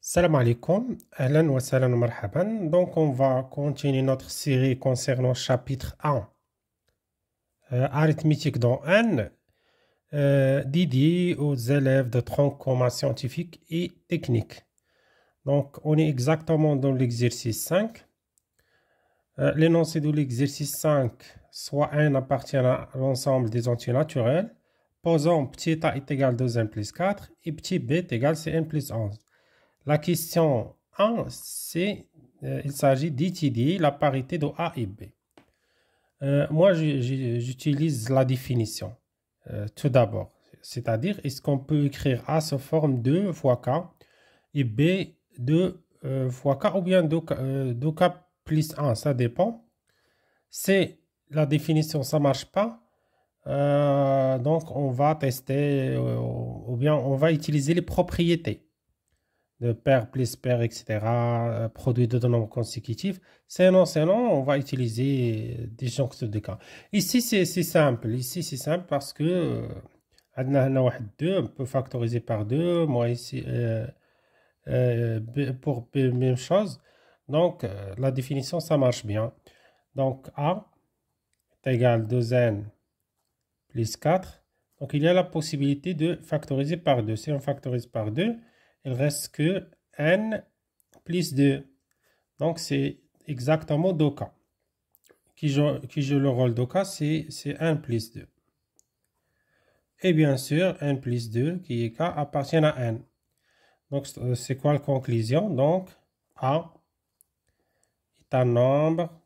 Salam alaikum, ahlan wa salam wa marhaban. Donc, on va continuer notre série concernant chapitre 1, arithmétique dans N, dédié aux élèves de tronc commun scientifique et technique. Donc, on est exactement dans l'exercice 5. L'énoncé de l'exercice 5, soit N appartient à l'ensemble des entiers naturels, posons petit a est égal à 2n plus 4 et petit b est égal à cn plus 11. La question 1, il s'agit d'étudier la parité de A et B. Moi, j'utilise la définition tout d'abord. C'est-à-dire, est-ce qu'on peut écrire A sous forme 2 fois K et B 2 fois K ou bien 2K plus 1, ça dépend. C'est la définition, ça ne marche pas. Donc, on va tester ou bien on va utiliser les propriétés de paire plus paire, etc., produit de deux nombres consécutifs. Sinon, on va utiliser des jonctions de cas. Ici, c'est simple. Ici, c'est simple parce que on peut factoriser par 2. Moi, ici, pour B, même chose. Donc, la définition, ça marche bien. Donc, A est égal à 2n plus 4. Donc, il y a la possibilité de factoriser par 2. Si on factorise par 2, il reste que n plus 2. Donc, c'est exactement 2k. Qui joue le rôle de k, c'est n plus 2. Et bien sûr, n plus 2, qui est k, appartient à n. Donc, c'est quoi la conclusion? Donc, A est un nombre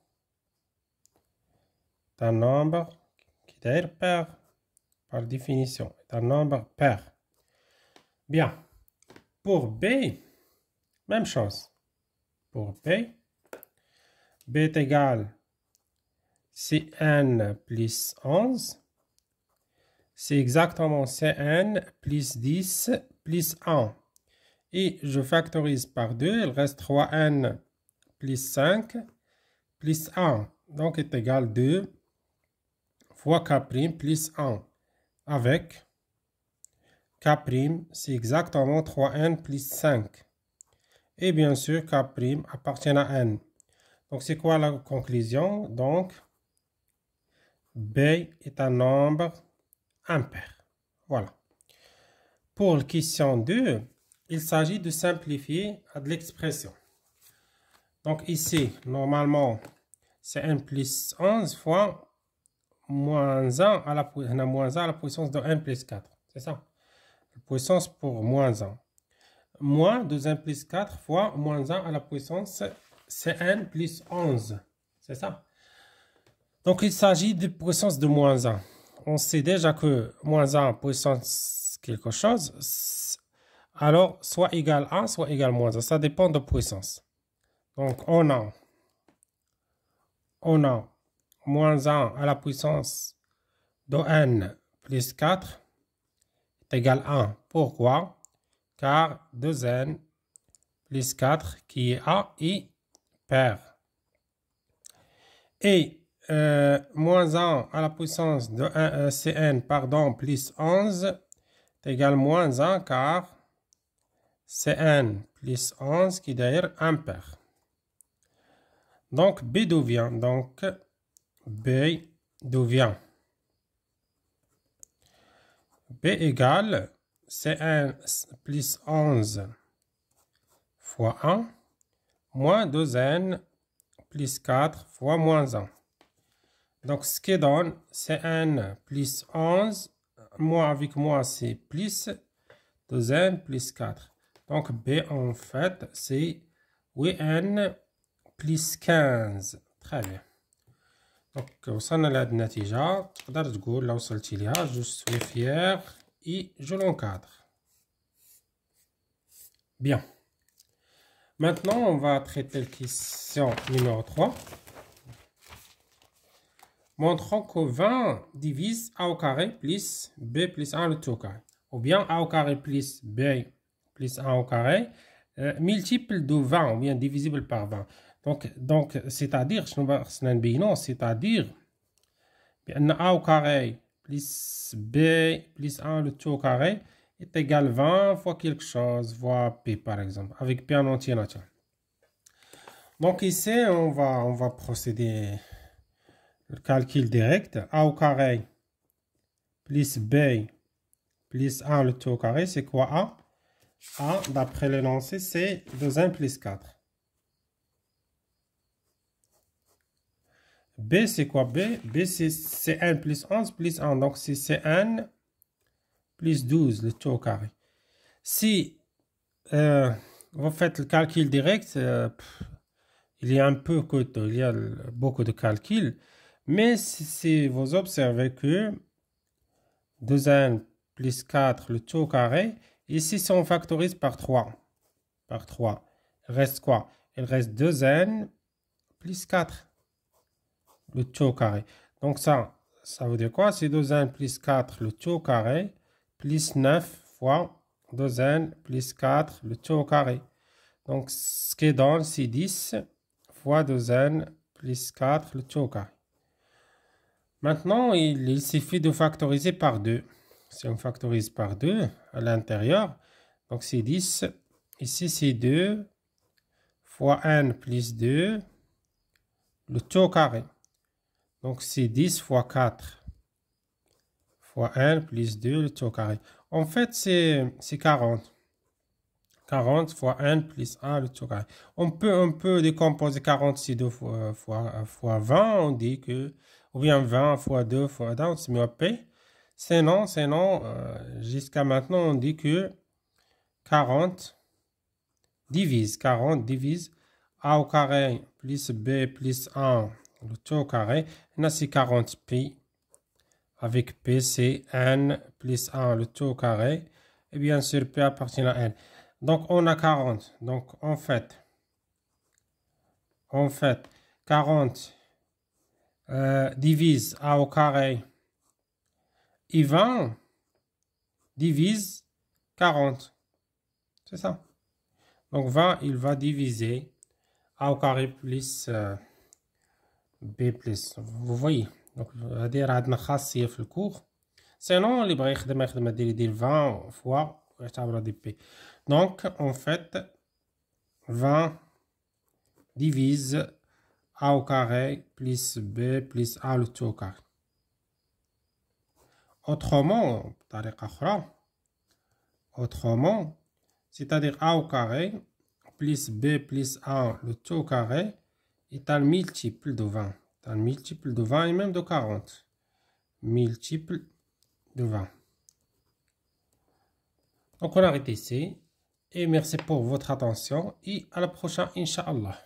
qui est pair, par définition, est un nombre pair. Bien. Pour B, même chose. Pour B est égal Cn plus 11. C'est exactement Cn plus 10 plus 1. Et je factorise par 2, il reste 3n plus 5 plus 1. Donc, est égal 2 fois K' plus 1 avec K', c'est exactement 3n plus 5. Et bien sûr, K' appartient à n. Donc, c'est quoi la conclusion? Donc, B est un nombre impair. Voilà. Pour la question 2, il s'agit de simplifier de l'expression. Donc, ici, normalement, c'est n plus 11 fois moins 1 à la puissance de n plus 4. C'est ça? Puissance pour moins 1. Moins 2n plus 4 fois moins 1 à la puissance Cn plus 11. C'est ça. Donc, il s'agit de puissance de moins 1. On sait déjà que moins 1 puissance quelque chose, alors soit égal 1, soit égal moins 1. Ça dépend de puissance. Donc, on a moins 1 à la puissance de n plus 4 est égal à 1. Pourquoi? Car 2n plus 4 qui est A est pair. Et moins 1 à la puissance de Cn plus 11 est égal à moins 1 car Cn plus 11 qui est d'ailleurs impair. Donc B devient B égale Cn plus 11 fois 1 moins 2n plus 4 fois moins 1. Donc, ce qui donne Cn plus 11, moi avec moi c'est plus 2n plus 4. Donc, B en fait c'est 8n plus 15. Très bien. Donc, وصلنا لهاد النتيجة. تقدر تقول لو وصلتي ليها je suis fier et je l'encadre. Bien. Maintenant, on va traiter la question numéro 3. Montrons que 20 divise A au carré plus B plus 1 le tout au carré. Ou bien A au carré plus B plus 1 au carré multiple de 20 ou bien divisible par 20. Donc c'est-à-dire, c'est-à-dire A au carré plus B plus 1 le tout au carré est égal à 20 fois quelque chose, fois P par exemple, avec P en entier naturel. Donc ici, on va procéder le calcul direct. A au carré plus B plus 1 le tout au carré, c'est quoi A? A, d'après l'énoncé, c'est 2n plus 4. B, c'est quoi B? B, c'est n plus 11 plus 1. Donc, c'est Cn plus 12, le tout au carré. Si vous faites le calcul direct, il y a un peu coûteux, il y a beaucoup de calculs. Mais si vous observez que 2n plus 4, le tout au carré, ici, si on factorise par 3, il reste quoi? Il reste 2n plus 4. Le tout au carré. Donc ça veut dire quoi? C'est 2n plus 4 le tout au carré plus 9 fois 2n plus 4 le tout au carré. Donc ce qui donne c'est 10 fois 2n plus 4 le tout au carré. Maintenant il suffit de factoriser par 2. Si on factorise par 2 à l'intérieur, donc c'est 10. Ici c'est 2 fois n plus 2 le tout au carré. Donc, c'est 10 fois 4 fois 1 plus 2, le tout au carré. En fait, c'est 40. 40 fois 1 plus 1, le tout au carré. On peut décomposer 40 si 2 fois 20. On dit que, ou bien 20 fois 2 fois 1, c'est mieux à P. Sinon, jusqu'à maintenant, on dit que 40 divise A au carré plus B plus 1. Le tout au carré, là c'est 40pi, avec P c'est n plus 1, le tout au carré, et bien sûr P appartient à n. Donc on a 40, donc en fait 40 divise A au carré, et 20 divise 40, c'est ça. Donc 20, il va diviser A au carré plus... B plus, vous voyez. Donc, هذه راه عندنا خاصية في الكور. Sinon, اللي بغى يخدم يدير 20 fois ويعتبرها دي بي. Donc, en fait, 20 divise A au carré plus B plus A le tout au carré. Autrement, بطريقة أخرى, c'est-à-dire A au carré plus B plus A le tout au carré est un multiple de 20. Un multiple de 20 et même de 40. Multiple de 20. Donc on arrête ici. Et merci pour votre attention. Et à la prochaine, Inch'Allah.